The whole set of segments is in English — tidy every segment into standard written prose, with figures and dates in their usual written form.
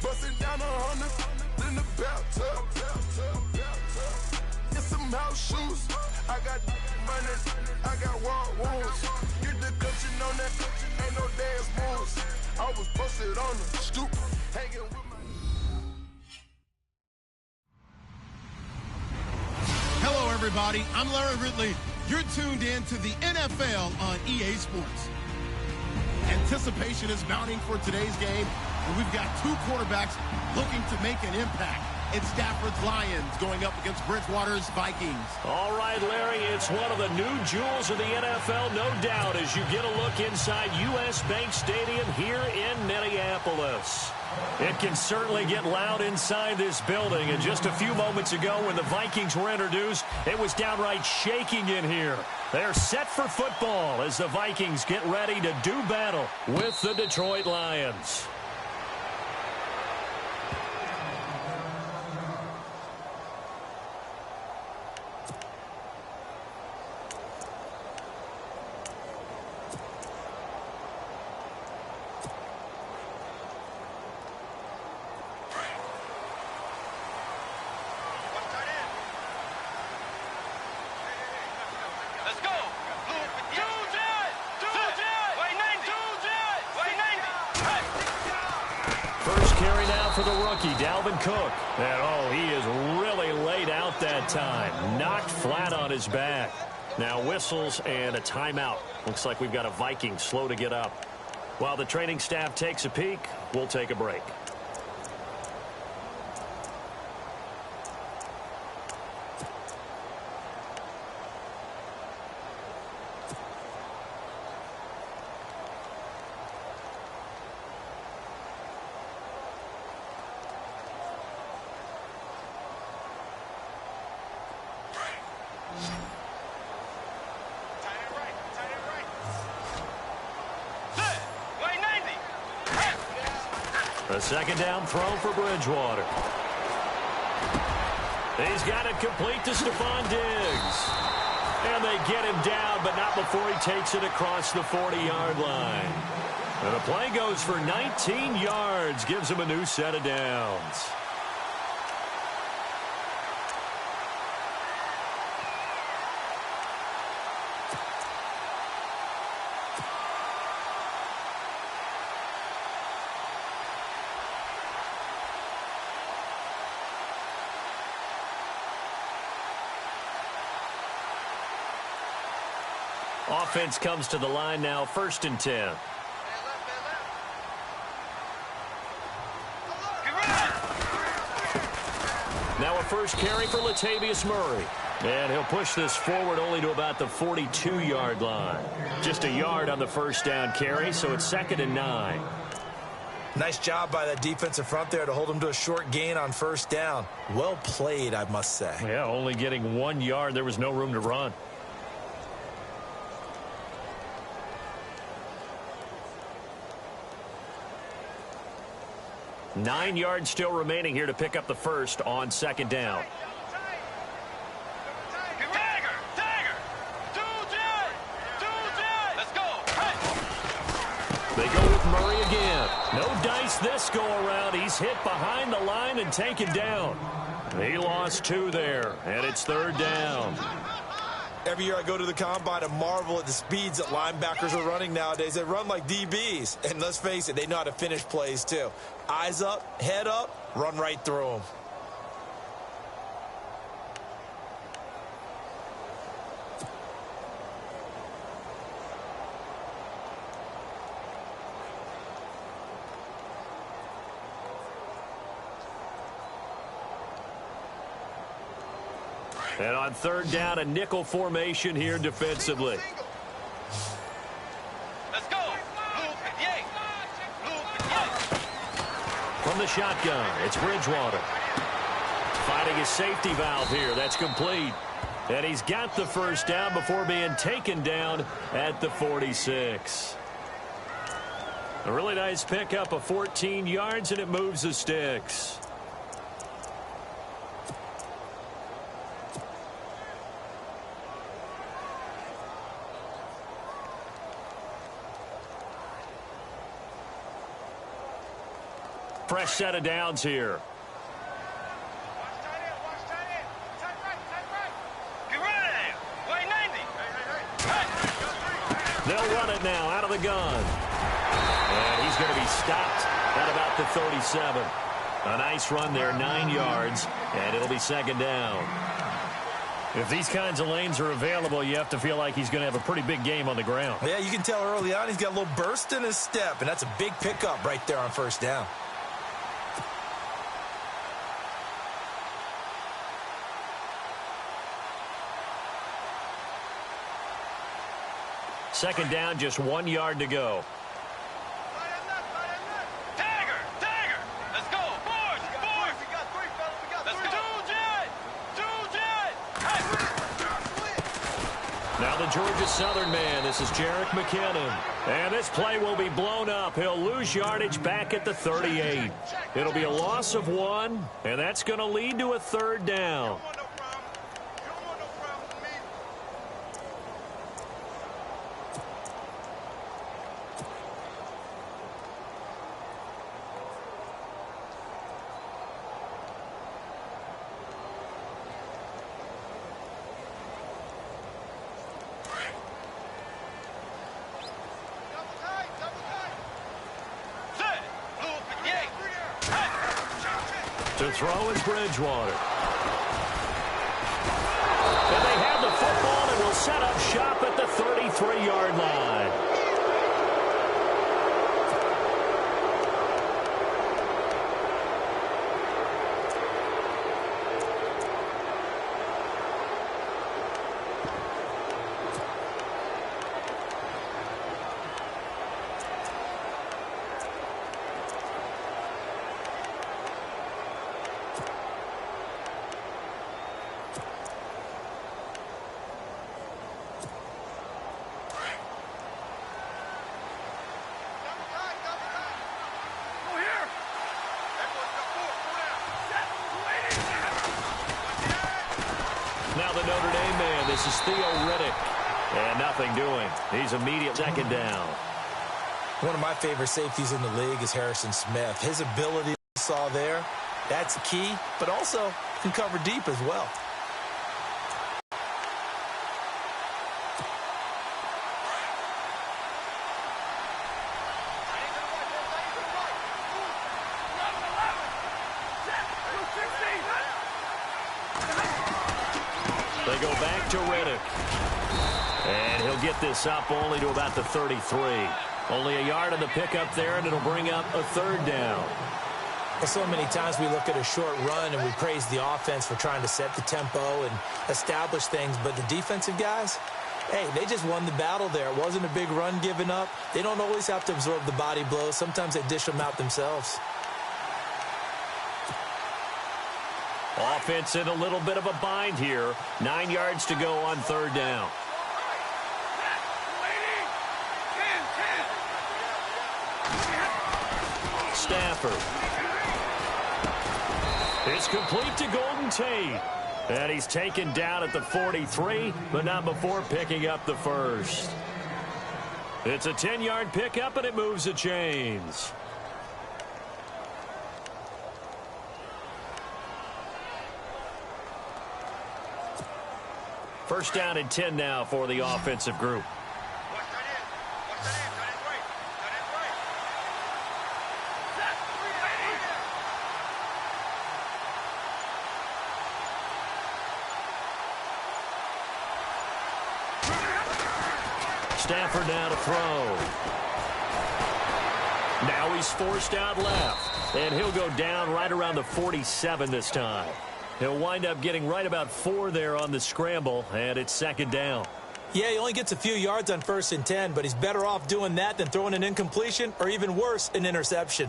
Busting down 100 in the bathtub. It's some house shoes. I got money, I got wild wounds. Get the coaching on that, ain't no dance moves. I was posted on the stoop, hanging with my... Hello, everybody. I'm Larry Ridley. You're tuned in to the NFL on EA Sports. Anticipation is mounting for today's game, and we've got two quarterbacks looking to make an impact. It's Stafford's Lions going up against Bridgewater's Vikings. All right, Larry, it's one of the new jewels of the NFL, no doubt, as you get a look inside U.S. Bank Stadium here in Minneapolis. It can certainly get loud inside this building, and just a few moments ago when the Vikings were introduced, it was downright shaking in here. They're set for football as the Vikings get ready to do battle with the Detroit Lions. For the rookie, Dalvin Cook. And, oh, he is really laid out that time. Knocked flat on his back. Now whistles and a timeout. Looks like we've got a Viking slow to get up. While the training staff takes a peek, we'll take a break. A second down throw for Bridgewater. He's got it complete to Stephon Diggs. And they get him down, but not before he takes it across the 40-yard line. And the play goes for 19 yards, gives him a new set of downs. Offense comes to the line now, 1st and 10. Now a first carry for Latavius Murray. And he'll push this forward only to about the 42-yard line. Just a yard on the first down carry, so it's 2nd and 9. Nice job by that defensive front there to hold him to a short gain on 1st down. Well played, I must say. Yeah, only getting 1 yard. There was no room to run. Nine yards still remaining here to pick up the first on 2nd down. They go with Murray again. No dice this go around. He's hit behind the line and taken down. He lost 2 there, and it's 3rd down. Every year I go to the combine and marvel at the speeds that linebackers are running nowadays. They run like DBs. And let's face it, they know how to finish plays too. Eyes up, head up, run right through them. And on 3rd down, a nickel formation here defensively. Let's go. From the shotgun, it's Bridgewater. Finding his safety valve here. That's complete. And he's got the first down before being taken down at the 46. A really nice pickup of 14 yards, and it moves the sticks. Fresh set of downs here. They'll run it now out of the gun. And he's going to be stopped at about the 37. A nice run there, 9 yards, and it'll be second down. If these kinds of lanes are available, you have to feel like he's going to have a pretty big game on the ground. Yeah, you can tell early on he's got a little burst in his step, and that's a big pickup right there on first down. Second down, just 1 yard to go. Now the Georgia Southern man, this is Jerick McKinnon. And this play will be blown up. He'll lose yardage back at the 38. It'll be a loss of 1, and that's going to lead to a third down. To throw is Bridgewater. And they have the football and will set up shop at the 33-yard line. Now the Notre Dame man, this is Theo Riddick. And nothing doing. He's immediate second down. One of my favorite safeties in the league is Harrison Smith. His ability we saw there, that's key, but also can cover deep as well. They go back to Riddick. And he'll get this up only to about the 33. Only a yard on the pickup there, and it'll bring up a third down. Well, so many times we look at a short run and we praise the offense for trying to set the tempo and establish things, but the defensive guys, hey, they just won the battle there. It wasn't a big run given up. They don't always have to absorb the body blows. Sometimes they dish them out themselves. Offense in a little bit of a bind here. 9 yards to go on third down. Stafford. It's complete to Golden Tate. And he's taken down at the 43, but not before picking up the first. It's a 10-yard pickup, and it moves the chains. First down and 10 now for the offensive group. Stafford now to throw. Now he's forced out left, and he'll go down right around the 47 this time. He'll wind up getting right about 4 there on the scramble, and it's second down. Yeah, he only gets a few yards on 1st and 10, but he's better off doing that than throwing an incompletion or even worse, an interception.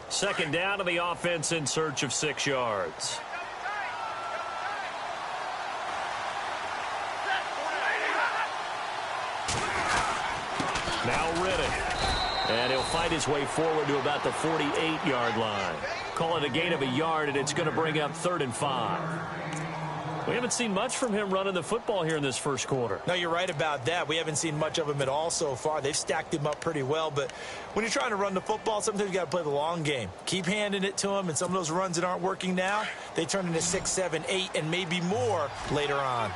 Second down to the offense in search of 6 yards. Now Riddick. And he'll fight his way forward to about the 48-yard line. Call it a gain of a yard, and it's going to bring up 3rd and 5. We haven't seen much from him running the football here in this first quarter. No, you're right about that. We haven't seen much of him at all so far. They've stacked him up pretty well, but when you're trying to run the football, sometimes you got to play the long game. Keep handing it to him, and some of those runs that aren't working now, they turn into 6, 7, 8, and maybe more later on.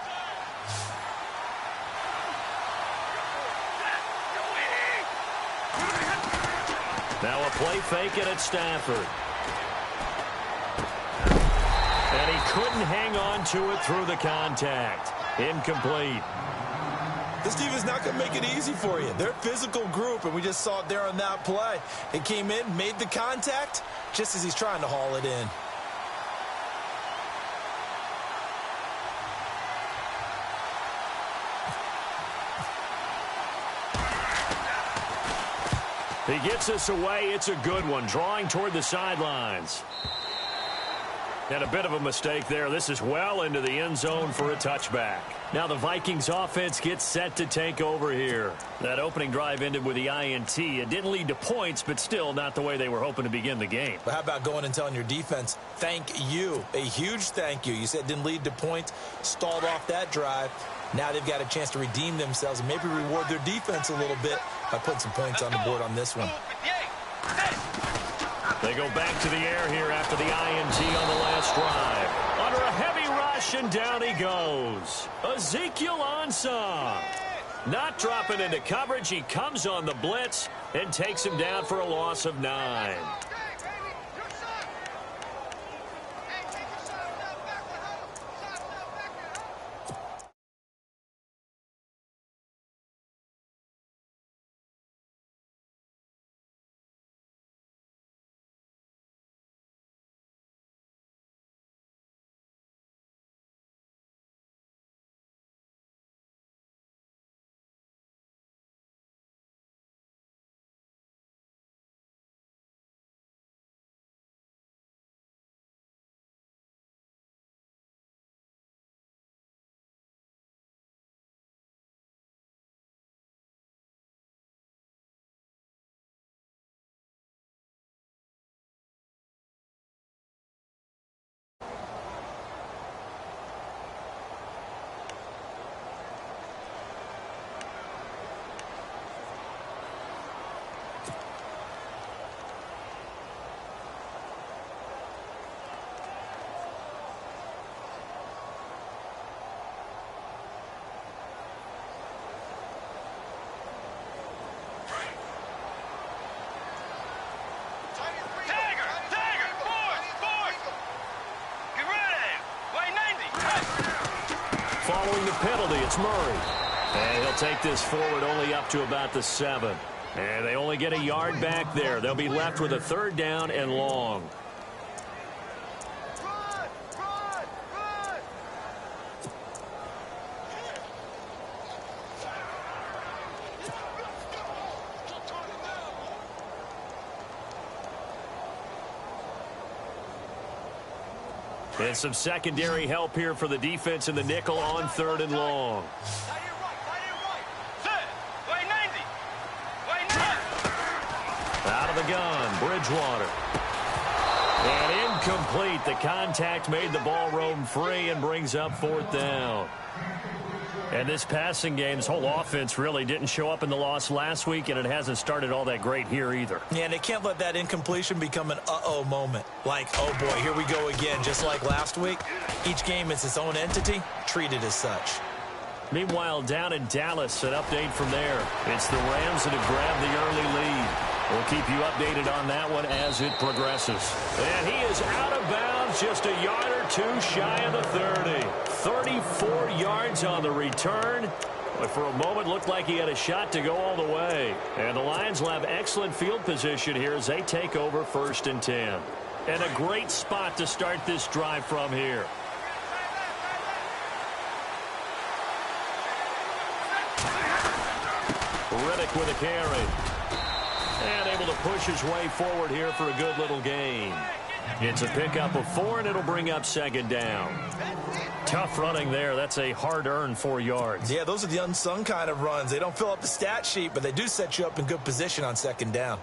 Now a play fake it at Stafford. And he couldn't hang on to it through the contact. Incomplete. This team is not going to make it easy for you. They're a physical group, and we just saw it there on that play. It came in, made the contact, just as he's trying to haul it in. He gets us away. It's a good one, drawing toward the sidelines. And a bit of a mistake there. This is well into the end zone for a touchback. Now the Vikings offense gets set to take over here. That opening drive ended with the INT. It didn't lead to points, but still not the way they were hoping to begin the game. But how about going and telling your defense, thank you, a huge thank you. You said it didn't lead to points, stalled off that drive. Now they've got a chance to redeem themselves and maybe reward their defense a little bit by putting some points on the board on this one. They go back to the air here after the INT on the last drive. Under a heavy rush, and down he goes. Ezekiel Ansah. Not dropping into coverage. He comes on the blitz and takes him down for a loss of 9. Following the penalty, it's Murray. And he'll take this forward only up to about the 7. And they only get a yard back there. They'll be left with a 3rd down and long. And some secondary help here for the defense in the nickel on 3rd and long. Out of the gun, Bridgewater. And incomplete. The contact made the ball roam free and brings up 4th down. And this passing game's whole offense really didn't show up in the loss last week, and it hasn't started all that great here either. Yeah, and they can't let that incompletion become an uh-oh moment. Like, oh boy, here we go again, just like last week. Each game is its own entity, treated as such. Meanwhile, down in Dallas, an update from there. It's the Rams that have grabbed the early lead. We'll keep you updated on that one as it progresses. And he is out of bounds, just a yard or two shy of the 30. 34 yards on the return. But for a moment, looked like he had a shot to go all the way. And the Lions will have excellent field position here as they take over 1st and 10. And a great spot to start this drive from here. Riddick with a carry. And able to push his way forward here for a good little gain. It's a pickup of 4, and it'll bring up 2nd down. Tough running there. That's a hard-earned 4 yards. Yeah, those are the unsung kind of runs. They don't fill up the stat sheet, but they do set you up in good position on second down.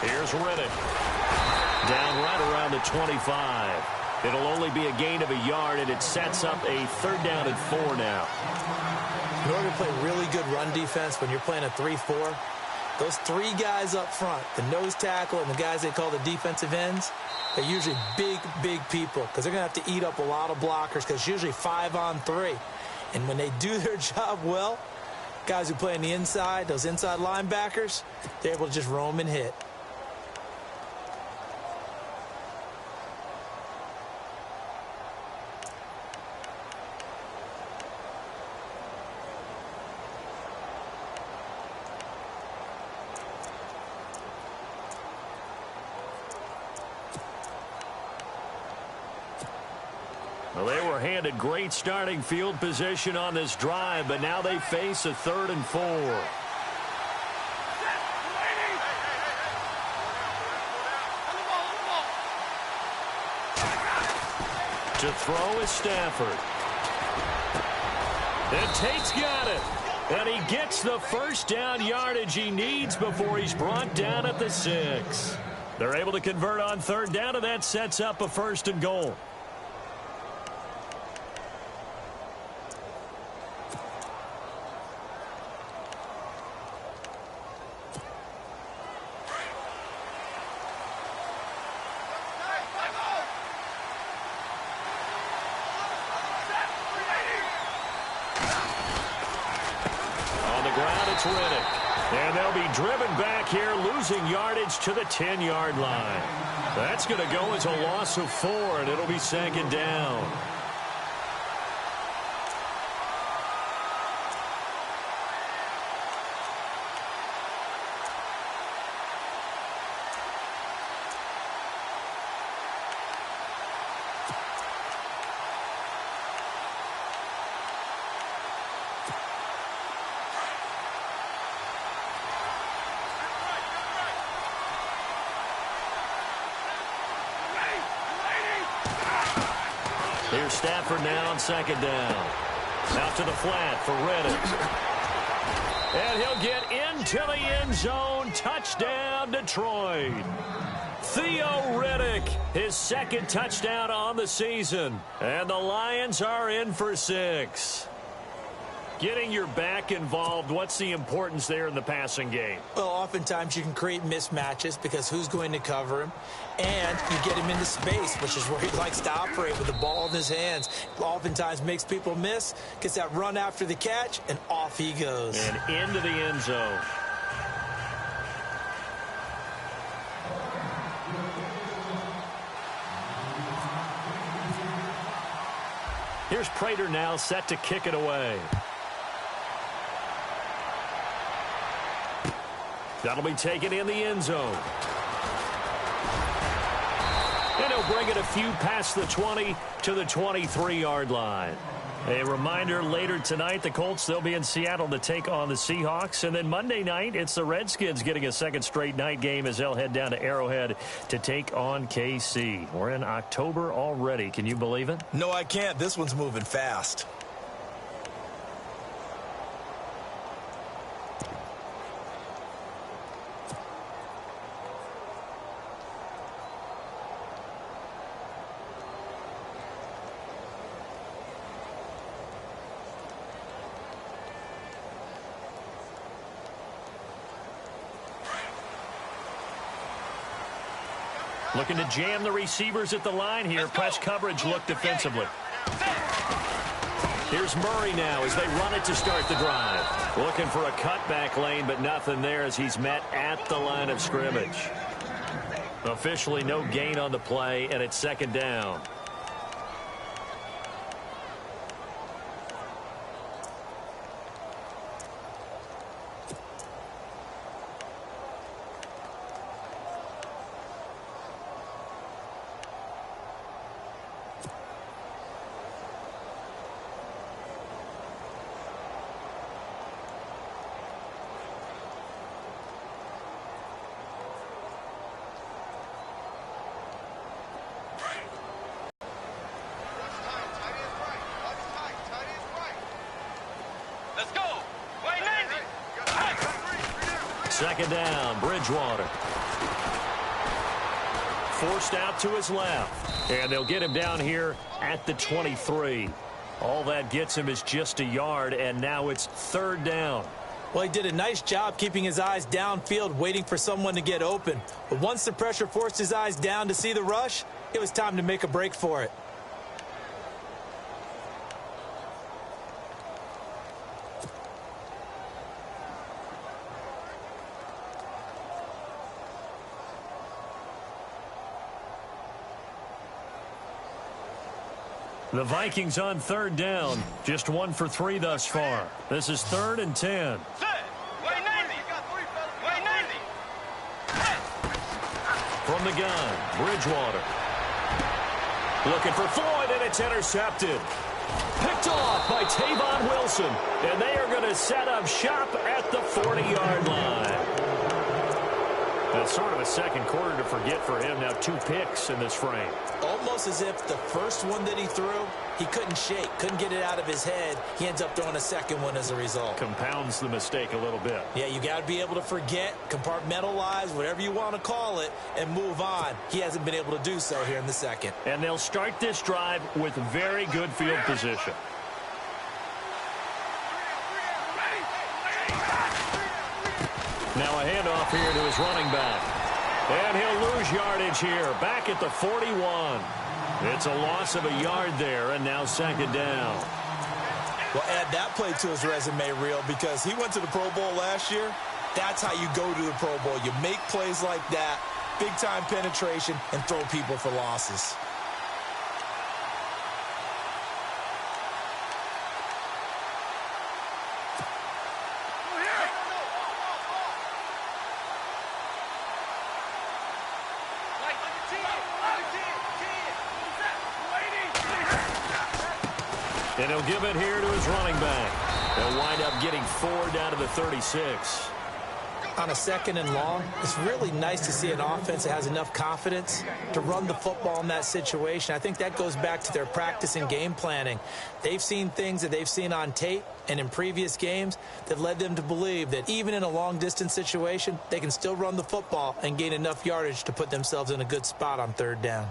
Here's Riddick. Down right around the 25. It'll only be a gain of a yard, and it sets up a 3rd down and 4 now. In order to play really good run defense when you're playing a 3-4, those 3 guys up front, the nose tackle and the guys they call the defensive ends, they're usually big, big people because they're going to have to eat up a lot of blockers because it's usually 5 on 3. And when they do their job well, guys who play on the inside, those inside linebackers, they're able to just roam and hit. Well, they were handed great starting field position on this drive, but now they face a 3rd and 4. To throw is Stafford. And Tate's got it. And he gets the 1st down yardage he needs before he's brought down at the 6. They're able to convert on 3rd down, and that sets up a 1st and goal. Riddick. And they'll be driven back here, losing yardage to the 10-yard line. That's going to go as a loss of 4, and it'll be 2nd down. Here's Stafford now on 2nd down. Out to the flat for Riddick. And he'll get into the end zone. Touchdown, Detroit. Theo Riddick, his 2nd touchdown on the season. And the Lions are in for 6. Getting your back involved, what's the importance there in the passing game? Well, oftentimes you can create mismatches because who's going to cover him? And you get him into space, which is where he likes to operate with the ball in his hands. Oftentimes makes people miss, gets that run after the catch, and off he goes. And into the end zone. Here's Prater now set to kick it away. That'll be taken in the end zone. And he'll bring it a few past the 20 to the 23-yard line. A reminder, later tonight, the Colts, they'll be in Seattle to take on the Seahawks. And then Monday night, it's the Redskins getting a 2nd straight night game as they'll head down to Arrowhead to take on KC. We're in October already. Can you believe it? No, I can't. This one's moving fast. Looking to jam the receivers at the line here. Press coverage look defensively. Here's Murray now as they run it to start the drive. Looking for a cutback lane, but nothing there as he's met at the line of scrimmage. Officially no gain on the play, and it's 2nd down. Let's go. Wait, Nancy. Second down, Bridgewater. Forced out to his left. And they'll get him down here at the 23. All that gets him is just a yard, and now it's third down. Well, he did a nice job keeping his eyes downfield, waiting for someone to get open. But once the pressure forced his eyes down to see the rush, it was time to make a break for it. The Vikings on third down. Just 1 for 3 thus far. This is 3rd and 10. From the gun, Bridgewater. Looking for Floyd, and it's intercepted. Picked off by Tavon Wilson. And they are going to set up shop at the 40-yard line. That's sort of a second quarter to forget for him. Now 2 picks in this frame. Almost as if the first one that he threw, he couldn't shake, couldn't get it out of his head. He ends up throwing a second one as a result. Compounds the mistake a little bit. Yeah, you got to be able to forget, compartmentalize, whatever you want to call it, and move on. He hasn't been able to do so here in the second. And they'll start this drive with very good field position. Now a handoff here to his running back. And he'll lose yardage here, back at the 41. It's a loss of a yard there, and now second down. Well, add that play to his resume reel because he went to the Pro Bowl last year. That's how you go to the Pro Bowl. You make plays like that, big-time penetration, and throw people for losses. And he'll give it here to his running back. They'll wind up getting 4 down to the 36. On a second and long, it's really nice to see an offense that has enough confidence to run the football in that situation. I think that goes back to their practice and game planning. They've seen things that they've seen on tape and in previous games that led them to believe that even in a long-distance situation, they can still run the football and gain enough yardage to put themselves in a good spot on third down.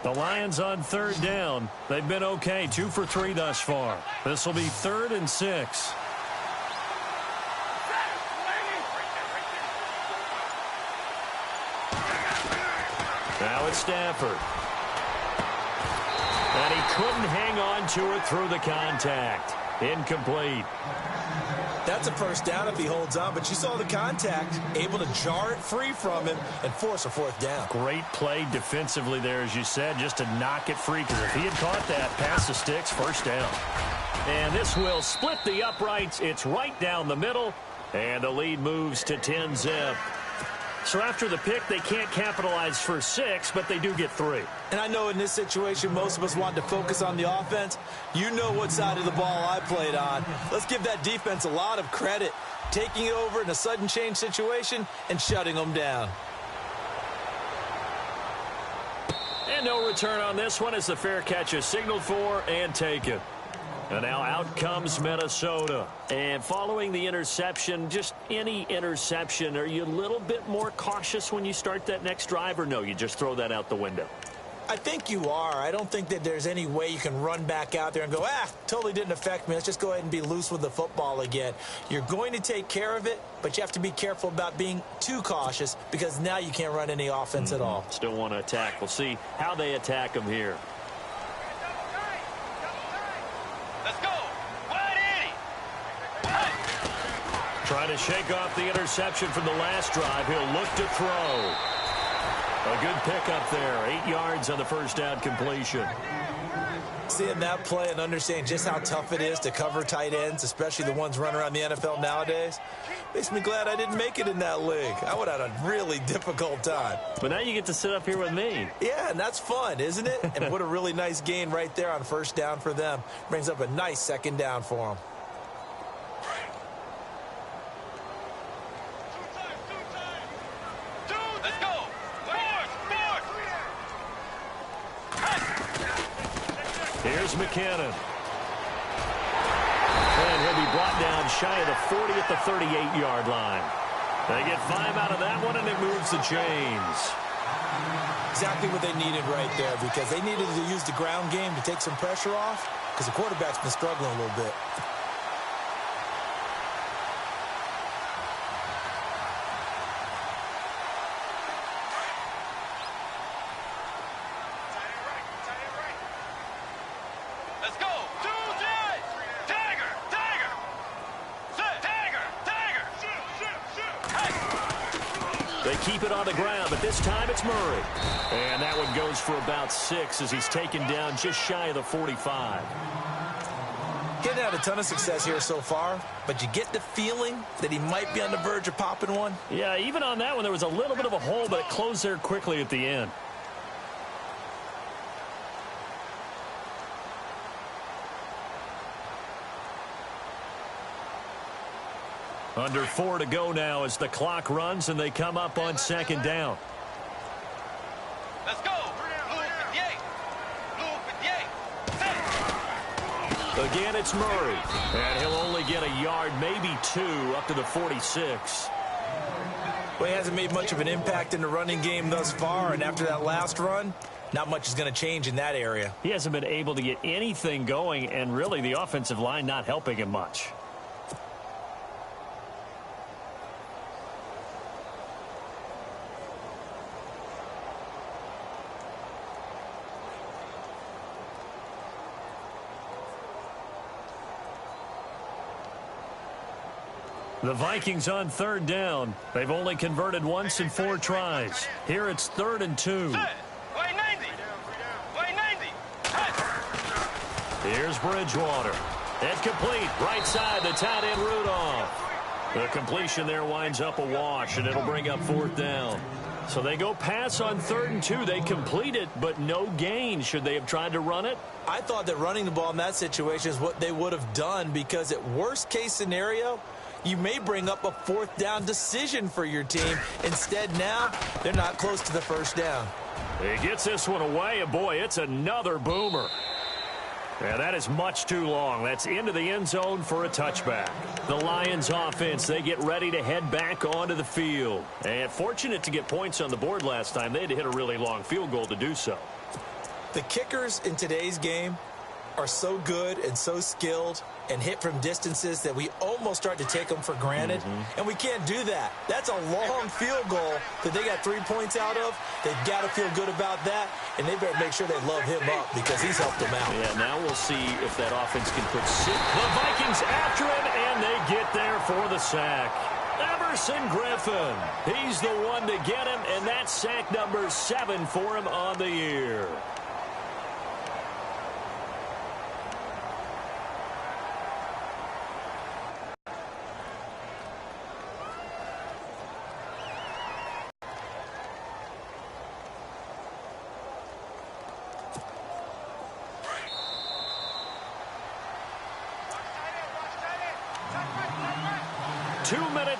The Lions on third down. They've been okay, 2 for 3 thus far. This will be 3rd and 6. Now it's Stafford. And he couldn't hang on to it through the contact. Incomplete. That's a first down if he holds on, but you saw the contact, able to jar it free from him and force a 4th down. Great play defensively there, as you said, just to knock it free, because if he had caught that, past the sticks, first down. And this will split the uprights. It's right down the middle, and the lead moves to 10-zip. So after the pick, they can't capitalize for 6, but they do get 3. And I know in this situation, most of us wanted to focus on the offense. You know what side of the ball I played on. Let's give that defense a lot of credit, taking it over in a sudden change situation and shutting them down. And no return on this one as the fair catch is signaled for and taken. And now out comes Minnesota. And following the interception, just any interception, are you a little bit more cautious when you start that next drive, or no, you just throw that out the window? I think you are. I don't think that there's any way you can run back out there and go, totally didn't affect me. Let's just go ahead and be loose with the football again. You're going to take care of it, but you have to be careful about being too cautious because now you can't run any offense at all. Still want to attack. We'll see how they attack them here. Let's go. Trying to shake off the interception from the last drive. He'll look to throw. A good pickup there. 8 yards on the first down completion. Seeing that play and understanding just how tough it is to cover tight ends, especially the ones running around the NFL nowadays, makes me glad I didn't make it in that league. I would have had a really difficult time. But now you get to sit up here with me. Yeah, and that's fun, isn't it? And what a really nice gain right there on first down for them. Brings up a nice second down for them. Let's go. Here's McKinnon. And he'll be brought down shy of the 40 at the 38-yard line. They get 5 out of that one, and it moves the chains. Exactly what they needed right there, because they needed to use the ground game to take some pressure off, because the quarterback's been struggling a little bit. Let's go. Tiger. They keep it on the ground, but this time it's Murray. And that one goes for about 6 as he's taken down just shy of the 45. Getting had a ton of success here so far, but you get the feeling that he might be on the verge of popping one. Yeah, even on that one, there was a little bit of a hole, but it closed there quickly at the end. Under 4 to go now as the clock runs and they come up on 2nd down. Let's go. Again, it's Murray. And he'll only get a yard, maybe 2, up to the 46. Well, he hasn't made much of an impact in the running game thus far, and after that last run, not much is going to change in that area. He hasn't been able to get anything going, and really the offensive line not helping him much. The Vikings on 3rd down. They've only converted once in 4 tries. Here it's 3rd and 2. Here's Bridgewater. It's complete. Right side, the tight end Rudolph. The completion there winds up a wash, and it'll bring up 4th down. So they go pass on 3rd and 2. They complete it, but no gain. Should they have tried to run it? I thought that running the ball in that situation is what they would have done, because at worst case scenario, you may bring up a 4th down decision for your team. Instead, now, they're not close to the 1st down. He gets this one away, and boy, it's another boomer. Yeah, that is much too long. That's into the end zone for a touchback. The Lions offense, they get ready to head back onto the field. And fortunate to get points on the board last time. They had to hit a really long field goal to do so. The kickers in today's game are so good and so skilled and hit from distances that we almost start to take them for granted. And we can't do that. That's a long field goal that they got 3 points out of. They've got to feel good about that, and they better make sure they love him up because he's helped them out. Yeah, now we'll see if that offense can put 6. The Vikings after him, and they get there for the sack. Everson Griffin. He's the one to get him, and that's sack number 7 for him on the year.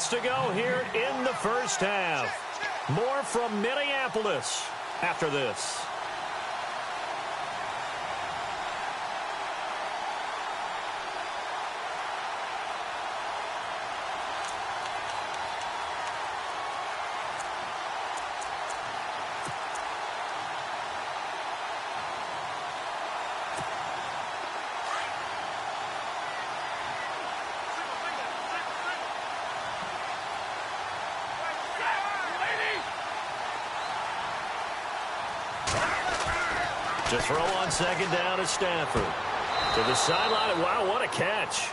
To go here in the first half. More from Minneapolis after this. To throw on 2nd down is Stafford. To the sideline. Wow, what a catch.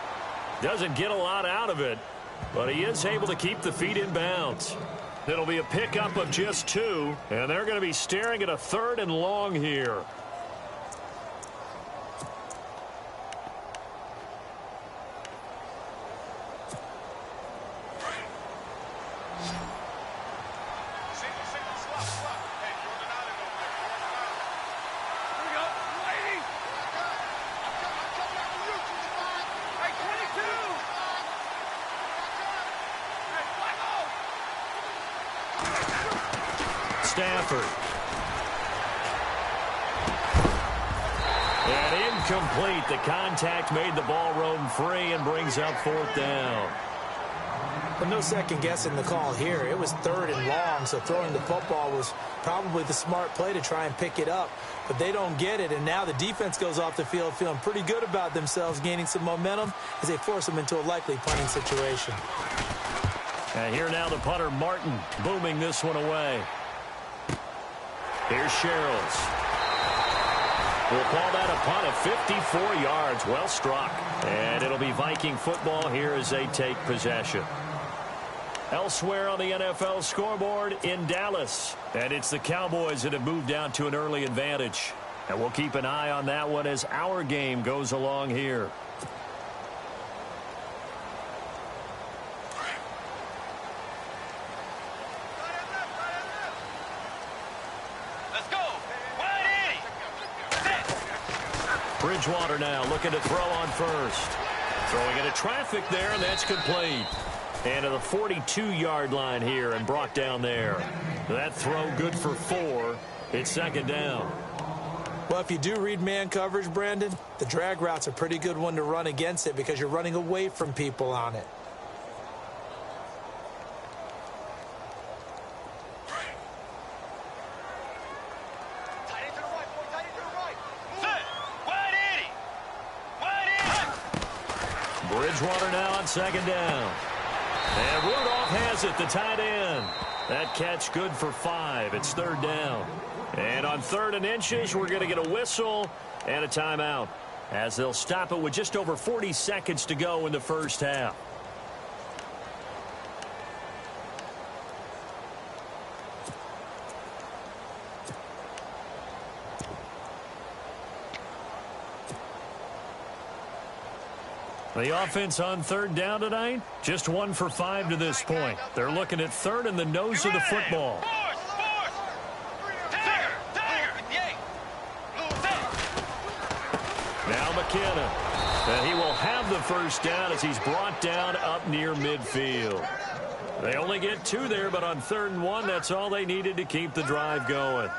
Doesn't get a lot out of it, but he is able to keep the feet in bounds. It'll be a pickup of just 2, and they're going to be staring at a 3rd and long here. Stafford. And complete. The contact made the ball roam free and brings up 4th down. But no second guessing the call here. It was 3rd and long, so throwing the football was probably the smart play to try and pick it up. But they don't get it, and now the defense goes off the field feeling pretty good about themselves, gaining some momentum as they force them into a likely punting situation. And here now the punter, Martin, booming this one away. Here's Sherrills. We'll call that a punt of 54 yards. Well struck. And it'll be Viking football here as they take possession. Elsewhere on the NFL scoreboard in Dallas. And it's the Cowboys that have moved down to an early advantage. And we'll keep an eye on that one as our game goes along here. Let's go. Wide 80. Set. Bridgewater now looking to throw on first. Throwing into traffic there, and that's complete. And to the 42-yard line here and brought down there. That throw good for 4. It's 2nd down. Well, if you do read man coverage, Brandon, the drag route's a pretty good one to run against it because you're running away from people on it. Set. Wide 80. Wide 80. Bridgewater now on 2nd down. And Rudolph has it, the tight end. That catch good for 5. It's 3rd down. And on 3rd and inches, we're going to get a whistle and a timeout as they'll stop it with just over 40 seconds to go in the first half. The offense on 3rd down tonight, just 1 for 5 to this point. They're looking at 3rd and the nose of the football. Now McKinnon. And he will have the first down as he's brought down up near midfield. They only get 2 there, but on 3rd and 1, that's all they needed to keep the drive going.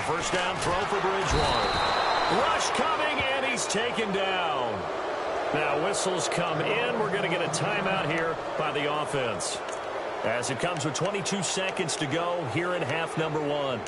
First down throw for Bridgewater. Rush coming, and he's taken down. Now whistles come in. We're going to get a timeout here by the offense. As it comes with 22 seconds to go here in half number 1.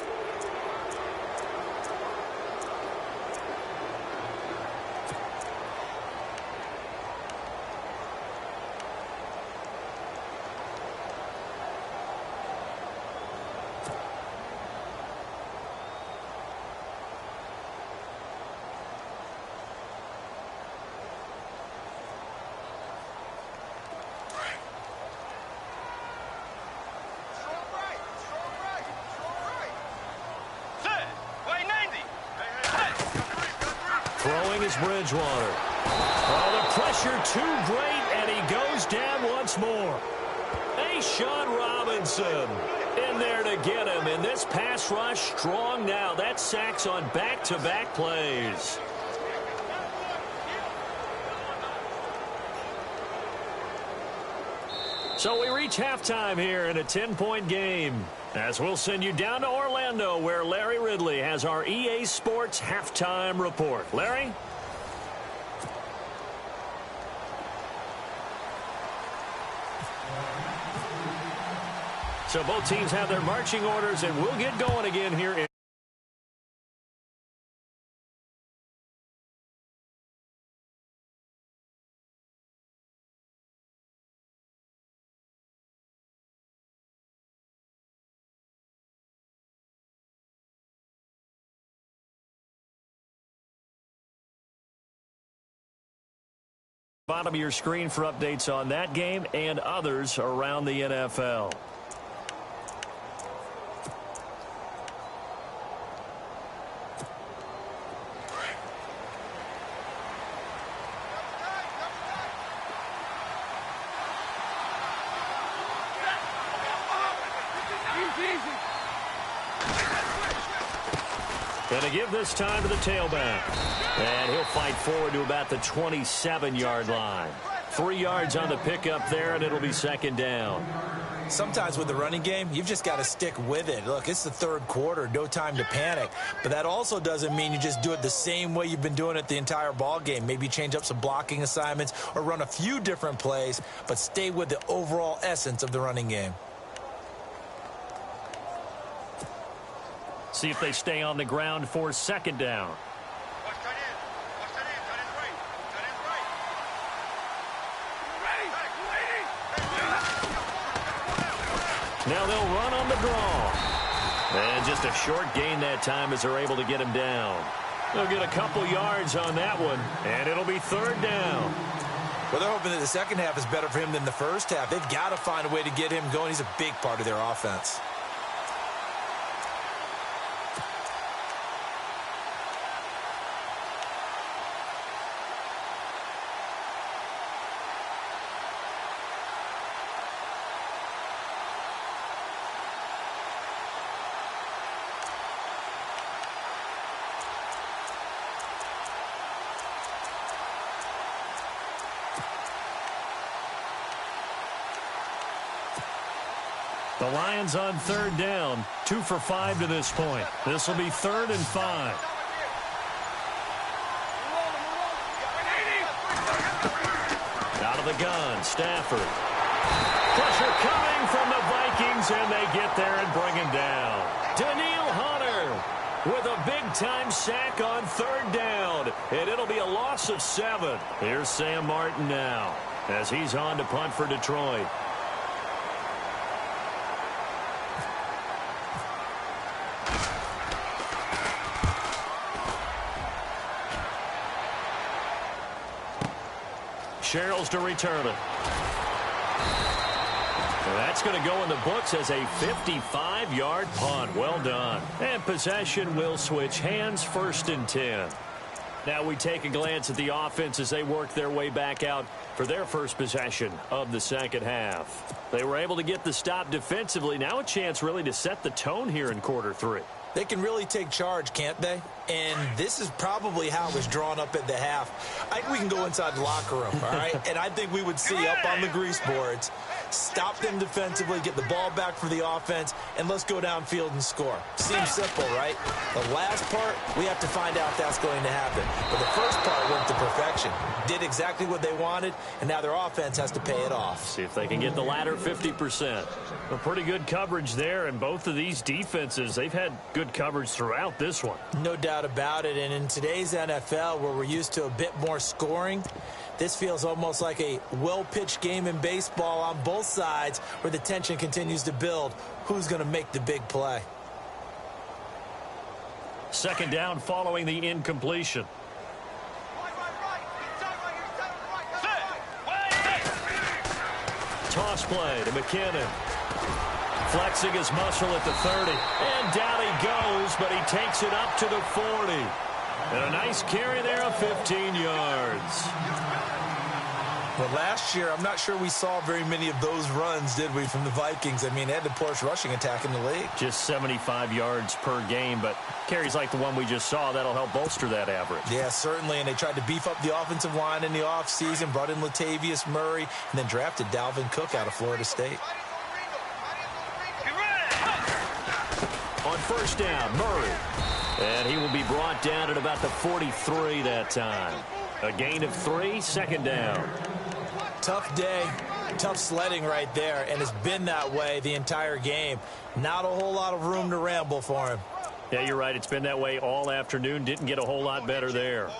Throwing is Bridgewater. Oh, the pressure too great, and he goes down once more. Sean Robinson in there to get him, and this pass rush strong now. That's sacks on back-to-back plays. So we reach halftime here in a 10-point game, as we'll send you down to Orlando, where Larry Ridley has our EA Sports halftime report. Larry? So both teams have their marching orders, and we'll get going again here in bottom of your screen for updates on that game and others around the NFL. And they give this time to the tailback. And he'll fight forward to about the 27-yard line. 3 yards on the pickup there, and it'll be second down. Sometimes with the running game, you've just got to stick with it. Look, it's the third quarter, no time to panic. But that also doesn't mean you just do it the same way you've been doing it the entire ball game. Maybe change up some blocking assignments or run a few different plays, but stay with the overall essence of the running game. See if they stay on the ground for second down. Now they'll run on the draw. And just a short gain that time as they're able to get him down. They'll get a couple yards on that one, and it'll be third down. Well, they're hoping that the second half is better for him than the first half. They've got to find a way to get him going. He's a big part of their offense. The Lions on third down, 2 for 5 to this point. This will be 3rd and 5. Out of the gun, Stafford. Pressure coming from the Vikings, and they get there and bring him down. Daniil Hunter with a big-time sack on third down, and it'll be a loss of 7. Here's Sam Martin now as he's on to punt for Detroit. Sherrills to return it. Well, that's going to go in the books as a 55-yard punt. Well done. And possession will switch hands, 1st and 10. Now we take a glance at the offense as they work their way back out for their first possession of the second half. They were able to get the stop defensively. Now a chance really to set the tone here in quarter 3. They can really take charge, can't they? And this is probably how it was drawn up at the half. I think we can go inside the locker room, all right? And I think we would see up on the grease boards, stop them defensively, get the ball back for the offense, and let's go downfield and score. Seems simple, right? The last part, we have to find out if that's going to happen. But the first part went to perfection. Did exactly what they wanted, and now their offense has to pay it off. See if they can get the latter 50%. A pretty good coverage there, and both of these defenses, they've had good coverage throughout this one. No doubt about it, and in today's NFL, where we're used to a bit more scoring, this feels almost like a well-pitched game in baseball on both sides where the tension continues to build. Who's going to make the big play? Second down following the incompletion. Toss play to McKinnon. Flexing his muscle at the 30. And down he goes, but he takes it up to the 40. And a nice carry there of 15 yards. Well, last year, I'm not sure we saw very many of those runs, did we, from the Vikings? I mean, they had the poorest rushing attack in the league. Just 75 yards per game, but carries like the one we just saw, that'll help bolster that average. Yeah, certainly, and they tried to beef up the offensive line in the offseason, brought in Latavius Murray, and then drafted Dalvin Cook out of Florida State. On first down, Murray. And he will be brought down at about the 43 that time. A gain of 3, second down. Tough day, tough sledding right there, and it's been that way the entire game. Not a whole lot of room to ramble for him. Yeah, you're right. It's been that way all afternoon. Didn't get a whole lot better there.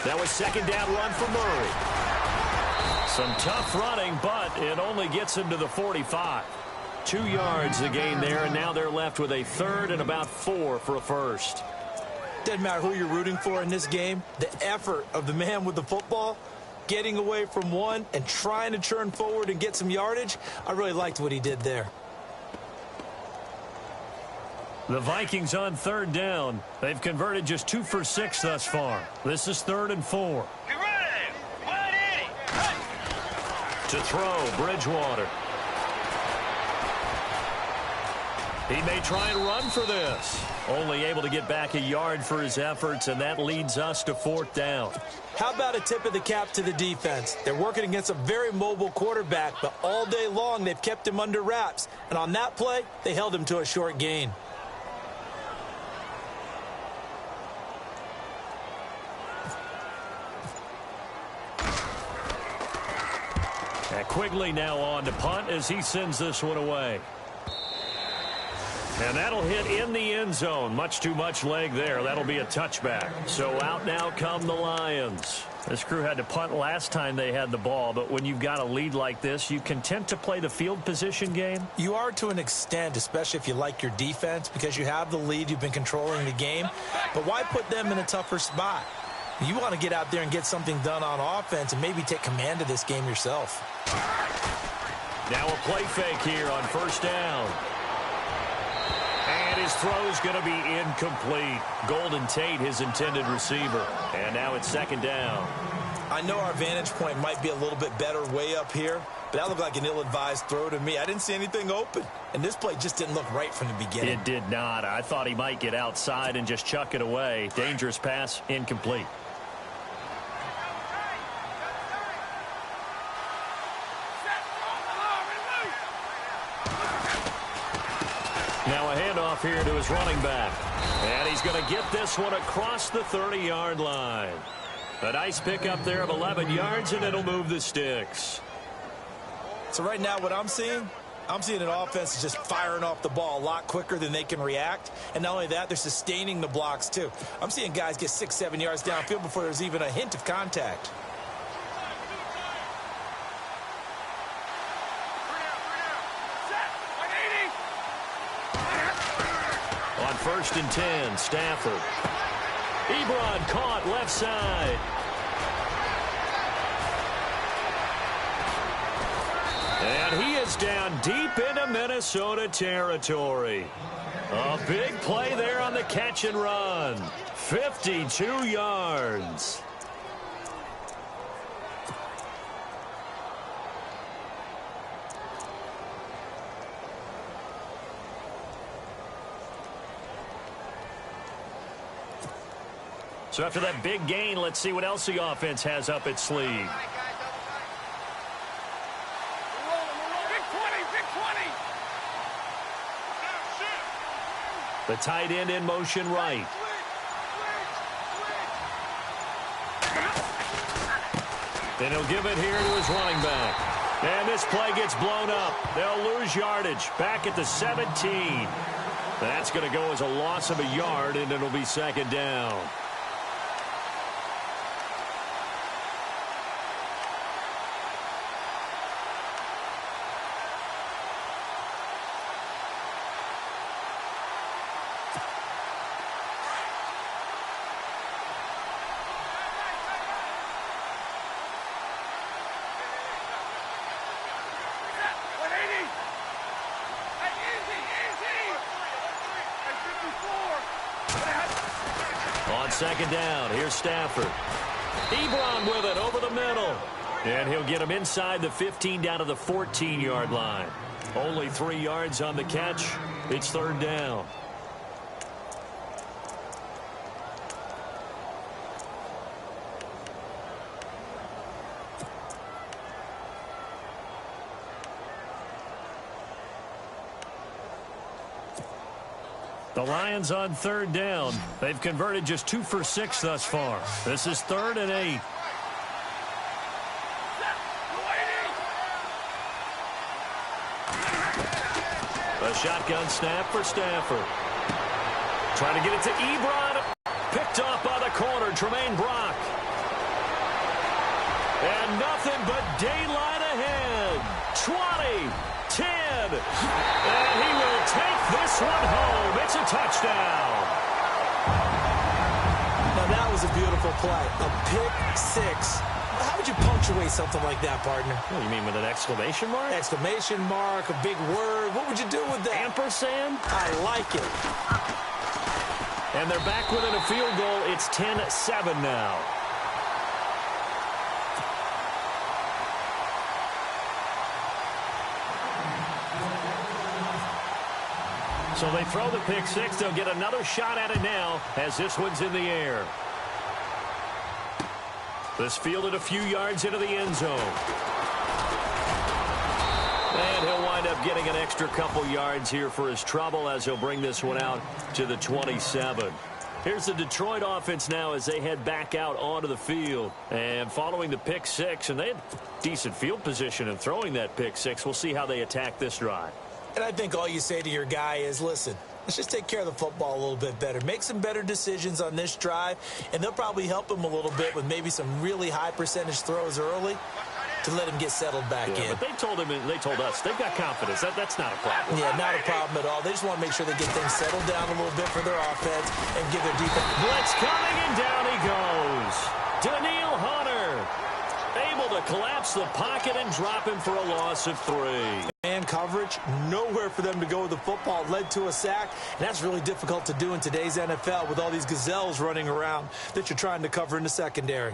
That was second down run for Murray. Some tough running, but it only gets him to the 45. 2 yards the gain there, and now they're left with a 3rd and about 4 for a first. Doesn't matter who you're rooting for in this game. The effort of the man with the football, getting away from one and trying to churn forward and get some yardage, I really liked what he did there. The Vikings on third down. They've converted just 2 for 6 thus far. This is 3rd and 4. Get ready. 180. To throw, Bridgewater. He may try and run for this. Only able to get back a yard for his efforts, and that leads us to 4th down. How about a tip of the cap to the defense? They're working against a very mobile quarterback, but all day long they've kept him under wraps. And on that play, they held him to a short gain. And Quigley now on to punt as he sends this one away. And that'll hit in the end zone. Much too much leg there. That'll be a touchback. So out now come the Lions. This crew had to punt last time they had the ball, but when you've got a lead like this, you content to play the field position game? You are to an extent, especially if you like your defense, because you have the lead, you've been controlling the game. But why put them in a tougher spot? You want to get out there and get something done on offense and maybe take command of this game yourself. Now a play fake here on 1st down. And his throw's going to be incomplete. Golden Tate, his intended receiver. And now it's 2nd down. I know our vantage point might be a little bit better way up here, but that looked like an ill-advised throw to me. I didn't see anything open. And this play just didn't look right from the beginning. It did not. I thought he might get outside and just chuck it away. Dangerous pass, incomplete. Now a handoff here to his running back. And he's going to get this one across the 30-yard line. A nice pickup there of 11 yards, and it'll move the sticks. So right now what I'm seeing an offense just firing off the ball a lot quicker than they can react. And not only that, they're sustaining the blocks too. I'm seeing guys get 6-7 yards downfield before there's even a hint of contact. On 1st and 10, Stafford. Ebron caught left side. And he is down deep into Minnesota territory. A big play there on the catch and run. 52 yards. So after that big gain, let's see what else the offense has up its sleeve. Big 20, big 20. The tight end in motion right. Then he'll give it here to his running back. And this play gets blown up. They'll lose yardage back at the 17. That's going to go as a loss of a yard, and it'll be 2nd down. On 2nd down, here's Stafford. Ebron with it over the middle. And he'll get him inside the 15 down to the 14-yard line. Only 3 yards on the catch. It's 3rd down. The Lions on 3rd down. They've converted just 2 for 6 thus far. This is 3rd and 8. A shotgun snap for Stafford. Trying to get it to Ebron. Picked off by the corner, Tremaine Brock. And nothing but daylight ahead. 20, 10, and he will take this one home. It's a touchdown. Now that was a beautiful play. A pick six. How would you punctuate something like that, partner? What do you mean, with an exclamation mark? Exclamation mark, a big word. What would you do with that? Ampersand? I like it. And they're back within a field goal. It's 10-7 now. So they throw the pick six. They'll get another shot at it now as this one's in the air. This fielded a few yards into the end zone. And he'll wind up getting an extra couple yards here for his trouble as he'll bring this one out to the 27. Here's the Detroit offense now as they head back out onto the field. And following the pick six, and they had decent field position in throwing that pick six. We'll see how they attack this drive. And I think all you say to your guy is, listen, let's just take care of the football a little bit better. Make some better decisions on this drive, and they'll probably help him a little bit with maybe some really high percentage throws early to let him get settled back in. But they told us they've got confidence. That's not a problem. Yeah, not a problem at all. They just want to make sure they get things settled down a little bit for their offense and give their defense. Blitz coming, and down he goes. Daniil Hunter able to collapse the pocket and drop him for a loss of 3. Man coverage, nowhere for them to go with the football, led to a sack, and that's really difficult to do in today's NFL with all these gazelles running around that you're trying to cover in the secondary.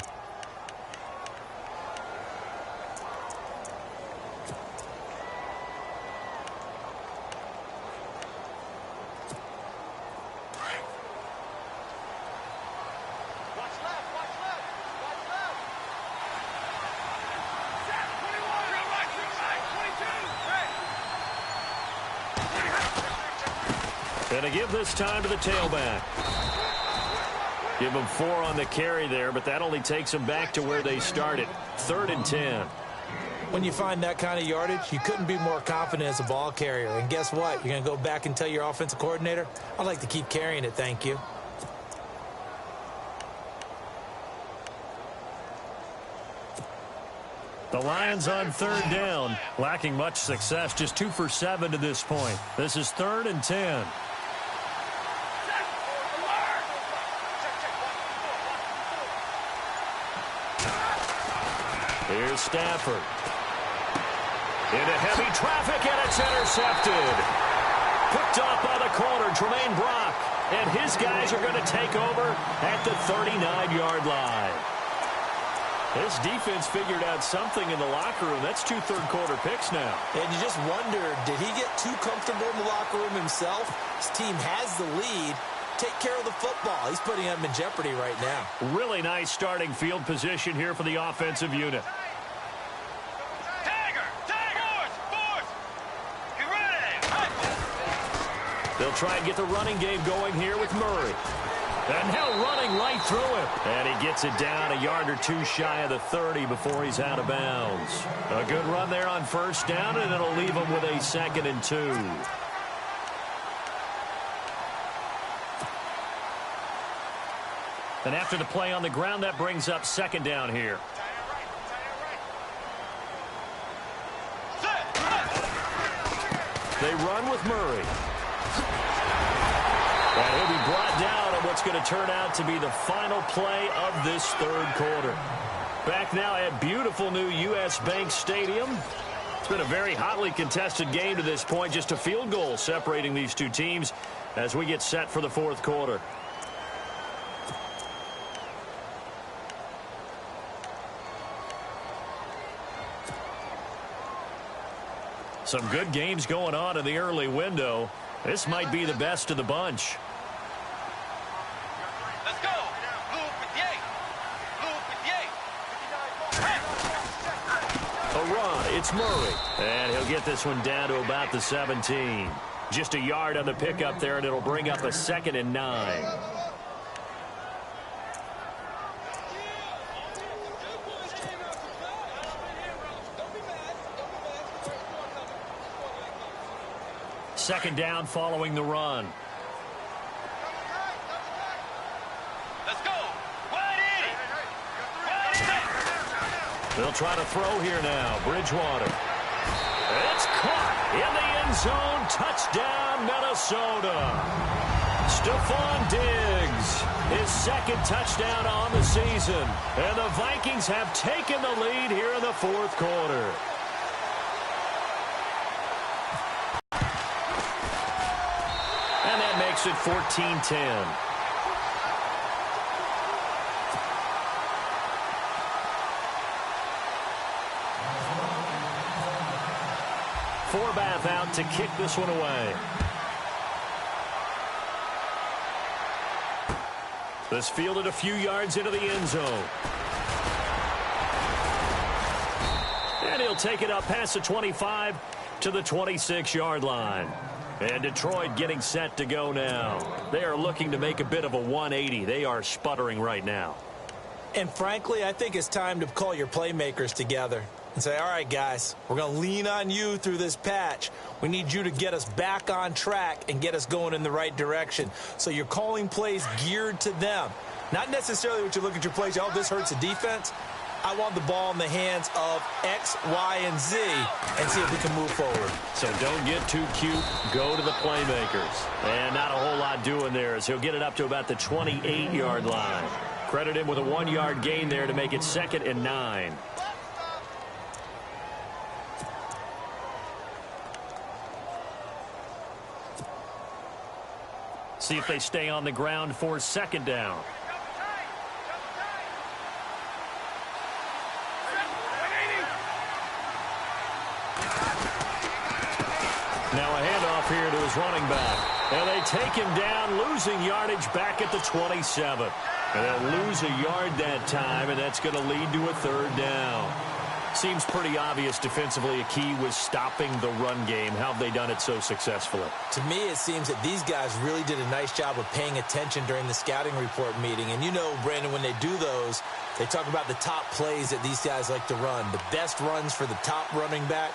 And to give this time to the tailback. Give them 4 on the carry there, but that only takes them back to where they started. 3rd and 10. When you find that kind of yardage, you couldn't be more confident as a ball carrier. And guess what? You're going to go back and tell your offensive coordinator, I'd like to keep carrying it, thank you. The Lions on 3rd down, lacking much success, just 2 for 7 to this point. This is 3rd and 10. Here's Stafford. Into heavy traffic, and it's intercepted. Picked off by the corner, Tremaine Brock. And his guys are going to take over at the 39-yard line. This defense figured out something in the locker room. That's 2 third-quarter picks now. And you just wonder, did he get too comfortable in the locker room himself? His team has the lead. Take care of the football. He's putting them in jeopardy right now. Really nice starting field position here for the offensive unit. They'll try and get the running game going here with Murray. And now running right through him. And he gets it down a yard or 2 shy of the 30 before he's out of bounds. A good run there on 1st down, and it'll leave him with a 2nd and 2. And after the play on the ground, that brings up 2nd down here. They run with Murray. And he'll be brought down on what's going to turn out to be the final play of this 3rd quarter. Back now at beautiful new U.S. Bank Stadium. It's been a very hotly contested game to this point. Just a field goal separating these two teams as we get set for the 4th quarter. Some good games going on in the early window. This might be the best of the bunch. Let's go. Blue 58. Blue 58. A run. It's Murray. And he'll get this one down to about the 17. Just a yard on the pickup there, and it'll bring up a 2nd and 9. Second down following the run. Let's go. 180. They'll try to throw here now. Bridgewater. It's caught in the end zone. Touchdown, Minnesota. Stephon Diggs, his second touchdown on the season. And the Vikings have taken the lead here in the fourth quarter. And that makes it 14-10. Forbath out to kick this one away. This fielded a few yards into the end zone. And he'll take it up past the 25 to the 26-yard line. And Detroit getting set to go now. They are looking to make a bit of a 180. They are sputtering right now. And frankly, I think it's time to call your playmakers together and say, all right, guys, we're going to lean on you through this patch. We need you to get us back on track and get us going in the right direction. So you're calling plays geared to them. Not necessarily what you look at your plays, oh, this hurts the defense. I want the ball in the hands of X, Y, and Z and see if we can move forward. So don't get too cute. Go to the playmakers. And not a whole lot doing there as he'll get it up to about the 28-yard line. Credit him with a 1-yard gain there to make it 2nd and 9. See if they stay on the ground for 2nd down. Now a handoff here to his running back. And they take him down, losing yardage back at the 27. And they'll lose a yard that time, and that's going to lead to a 3rd down. Seems pretty obvious defensively a key was stopping the run game. How have they done it so successfully? To me, it seems that these guys really did a nice job of paying attention during the scouting report meeting. And you know, Brandon, when they do those, they talk about the top plays that these guys like to run. The best runs for the top running back,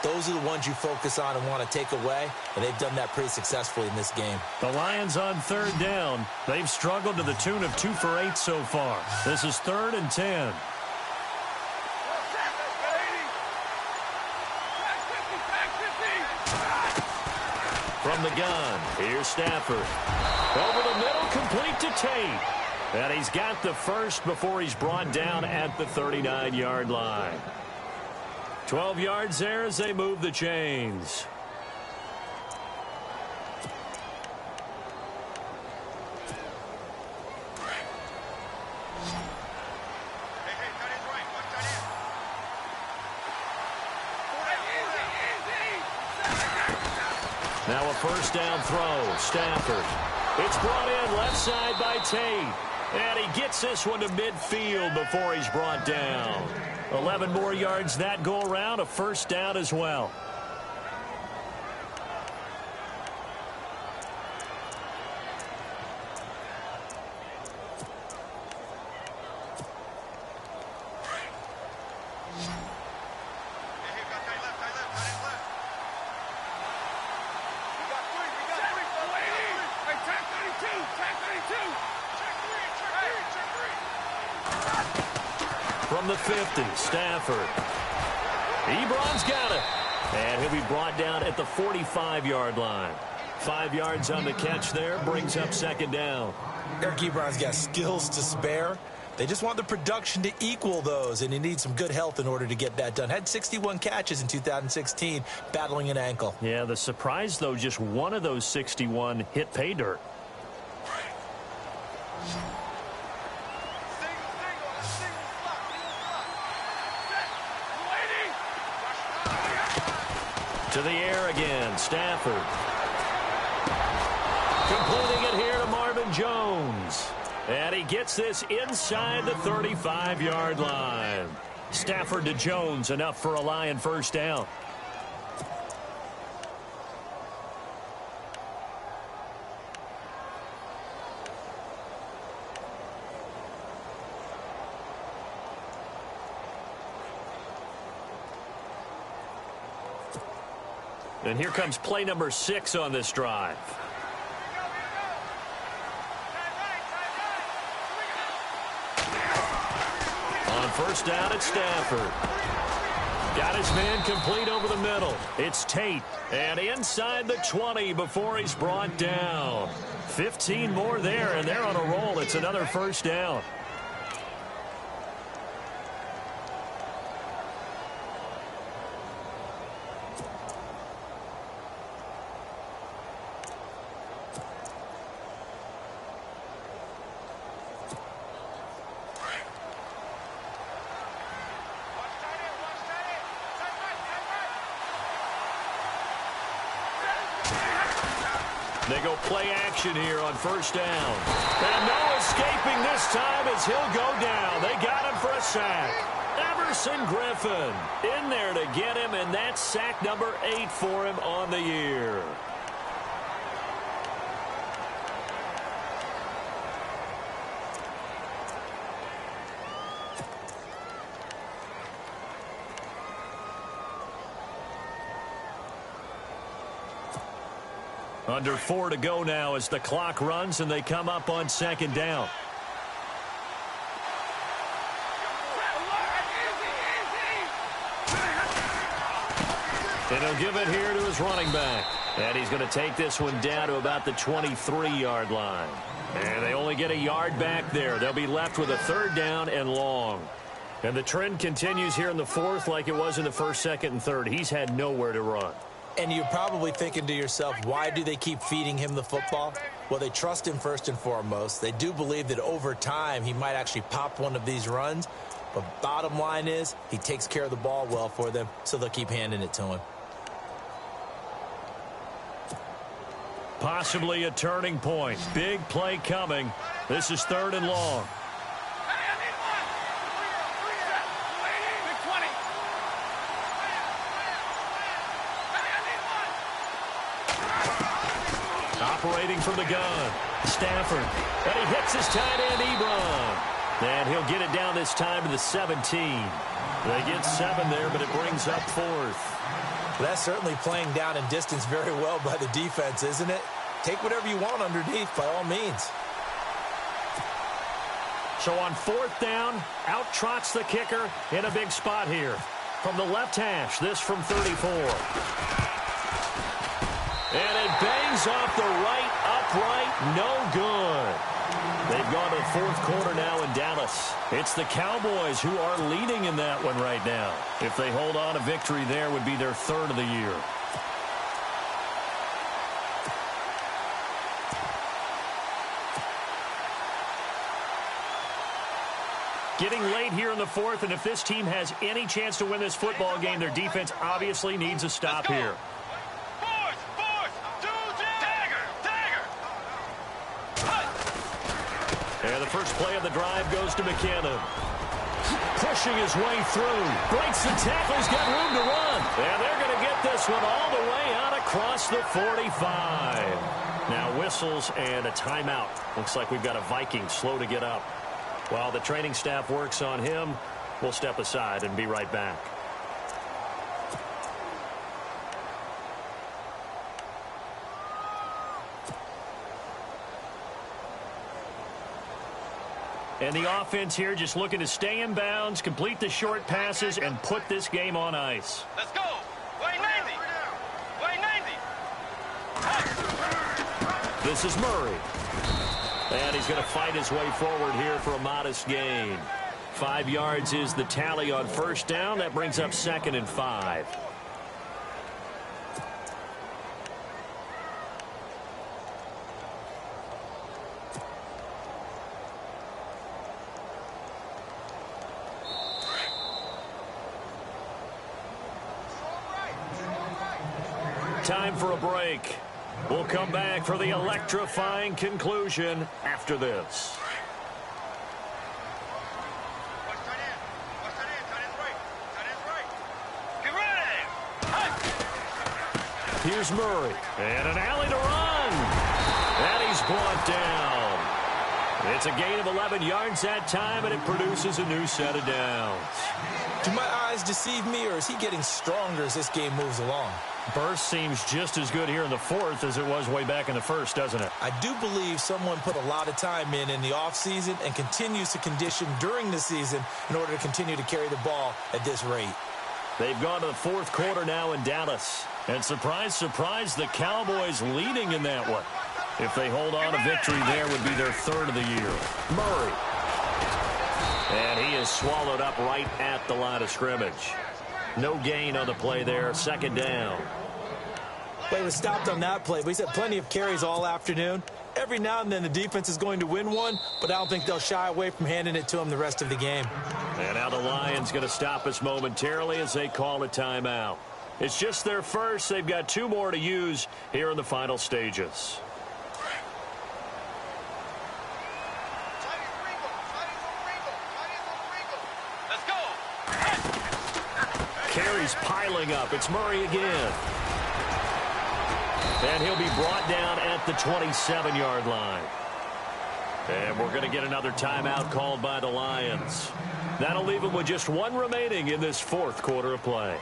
those are the ones you focus on and want to take away. And they've done that pretty successfully in this game. The Lions on 3rd down. They've struggled to the tune of 2 for 8 so far. This is 3rd and 10. From the gun, here's Stafford. Over the middle, complete to Tate. And he's got the first before he's brought down at the 39-yard line. 12 yards there as they move the chains. Now a 1st down throw. Stafford. It's brought in left side by Tate. And he gets this one to midfield before he's brought down. 11 more yards that go around. A 1st down as well. From the 50, Stafford. Ebron's got it. And he'll be brought down at the 45-yard line. 5 yards on the catch there, brings up 2nd down. Eric Ebron's got skills to spare. They just want the production to equal those, and he needs some good health in order to get that done. Had 61 catches in 2016, battling an ankle. Yeah, the surprise, though, just one of those 61 hit pay dirt. To the air again, Stafford. Completing it here to Marvin Jones. And he gets this inside the 35-yard line. Stafford to Jones, enough for a Lion 1st down. And here comes play number 6 on this drive. On 1st down, it's Stafford. Got his man complete over the middle. It's Tate. And inside the 20 before he's brought down. 15 more there, and they're on a roll. It's another first down. They go play action here on first down. And no escaping this time as he'll go down. They got him for a sack. Everson Griffin in there to get him, and that's sack number 8 for him on the year. Under 4 to go now as the clock runs and they come up on second down. And he'll give it here to his running back. And he's going to take this one down to about the 23-yard line. And they only get a yard back there. They'll be left with a third down and long. And the trend continues here in the fourth like it was in the first, second, and third. He's had nowhere to run. And you're probably thinking to yourself, why do they keep feeding him the football? Well, they trust him first and foremost. They do believe that over time he might actually pop one of these runs. But bottom line is he takes care of the ball well for them, so they'll keep handing it to him. Possibly a turning point. Big play coming. This is third and long. Operating from the gun, Stafford. And he hits his tight end, Ebron. And he'll get it down this time to the 17. They get 7 there, but it brings up 4th. That's certainly playing down in distance very well by the defense, isn't it? Take whatever you want underneath, by all means. So on 4th down, out trots the kicker in a big spot here. From the left hash, this from 34. And it bangs off the right upright, no good. They've gone to the fourth quarter now in Dallas. It's the Cowboys who are leading in that one right now. If they hold on, a victory there would be their 3rd of the year. Getting late here in the fourth, and if this team has any chance to win this football game, their defense obviously needs a stop here. And the first play of the drive goes to McKinnon. Pushing his way through. Breaks the tackle. He's got room to run. And they're going to get this one all the way out across the 45. Now whistles and a timeout. Looks like we've got a Viking slow to get up. While the training staff works on him, we'll step aside and be right back. And the offense here just looking to stay in bounds, complete the short passes, and put this game on ice. Let's go. Way 90. Way 90. This is Murray. And he's going to fight his way forward here for a modest gain. 5 yards is the tally on first down. That brings up 2nd and 5. Time for a break. We'll come back for the electrifying conclusion after this. Here's Murray. And an alley to run. And he's brought down. It's a gain of 11 yards that time, and it produces a new set of downs. Do my eyes deceive me, or is he getting stronger as this game moves along? Burst seems just as good here in the fourth as it was way back in the first, doesn't it? I do believe someone put a lot of time in the offseason and continues to condition during the season in order to continue to carry the ball at this rate. They've gone to the fourth quarter now in Dallas. And surprise, surprise, the Cowboys leading in that one. If they hold on, a victory there would be their third of the year. Murray. And he is swallowed up right at the line of scrimmage. No gain on the play there. Second down. Play was stopped on that play. We've had plenty of carries all afternoon. Every now and then the defense is going to win one, but I don't think they'll shy away from handing it to them the rest of the game. And now the Lions going to stop us momentarily as they call a timeout. It's just their first. They've got 2 more to use here in the final stages. Let's go. Carries piling up. It's Murray again. And he'll be brought down at the 27-yard line. And we're going to get another timeout called by the Lions. That'll leave them with just 1 remaining in this fourth quarter of play.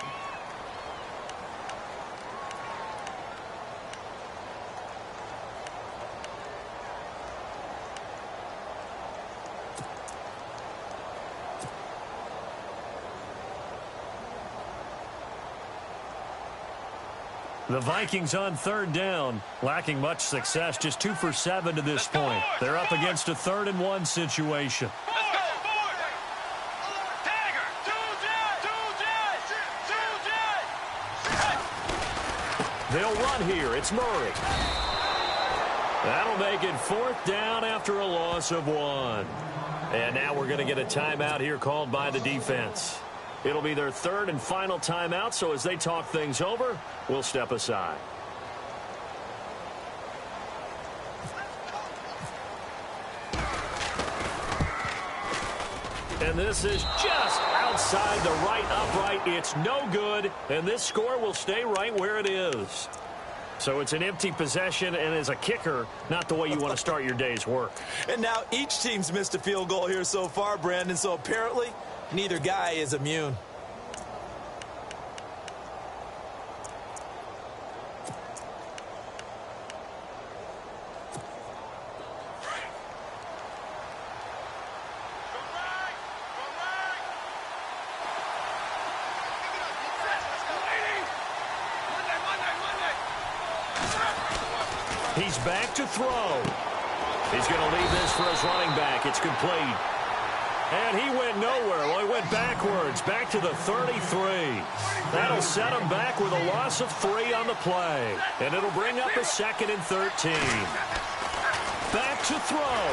The Vikings on third down, lacking much success, just 2 for 7 to this point. They're up against a 3rd-and-1 situation. Let's go. Dagger. They'll run here. It's Murray. That'll make it 4th down after a loss of 1. And now we're going to get a timeout here called by the defense. It'll be their 3rd and final timeout, so as they talk things over, we'll step aside. And this is just outside the right upright. It's no good, and this score will stay right where it is. So it's an empty possession, and as a kicker, not the way you want to start your day's work. And now each team's missed a field goal here so far, Brandon, so apparently neither guy is immune. He's back to throw. He's going to leave this for his running back. It's complete. And he went nowhere. Well, he went backwards, back to the 33. That'll set him back with a loss of 3 on the play. And it'll bring up a 2nd and 13. Back to throw.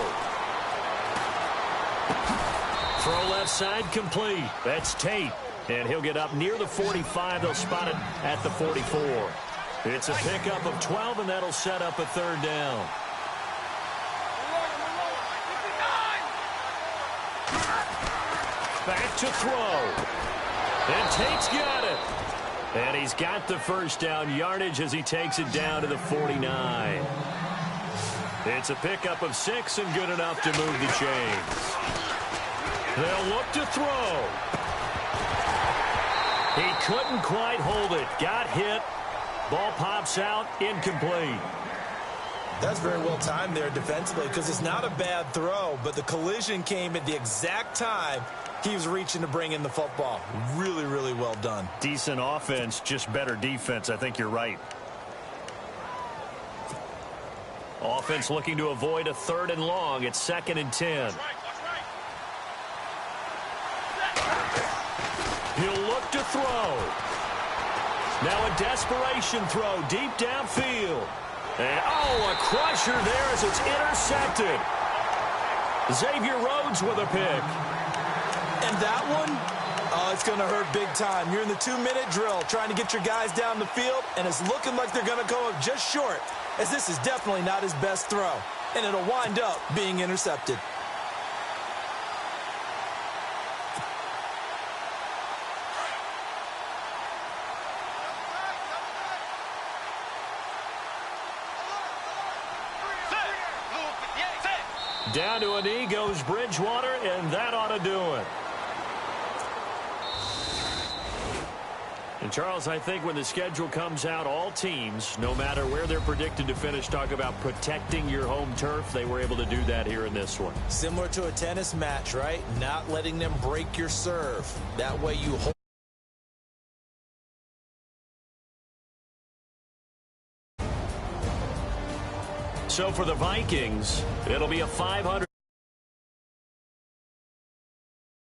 Throw left side complete. That's Tate. And he'll get up near the 45. They'll spot it at the 44. It's a pickup of 12, and that'll set up a 3rd down. Back to throw. And Tate's got it. And he's got the 1st down yardage as he takes it down to the 49. It's a pickup of 6 and good enough to move the chains. They'll look to throw. He couldn't quite hold it. Got hit. Ball pops out, incomplete. That's very well timed there defensively because it's not a bad throw, but the collision came at the exact time he was reaching to bring in the football. Really, really well done. Decent offense, just better defense. I think you're right. Offense looking to avoid a 3rd and long. It's 2nd and 10. He'll look to throw. Now a desperation throw deep downfield. And, oh, a crusher there as it's intercepted. Xavier Rhodes with a pick. And that one, oh, it's going to hurt big time. You're in the 2-minute drill trying to get your guys down the field, and it's looking like they're going to come up just short, as this is definitely not his best throw. And it'll wind up being intercepted. Down to a knee goes Bridgewater, and that ought to do it. And, Charles, I think when the schedule comes out, all teams, no matter where they're predicted to finish, talk about protecting your home turf. They were able to do that here in this one. Similar to a tennis match, right? Not letting them break your serve. That way you hold So for the Vikings, it'll be a 500.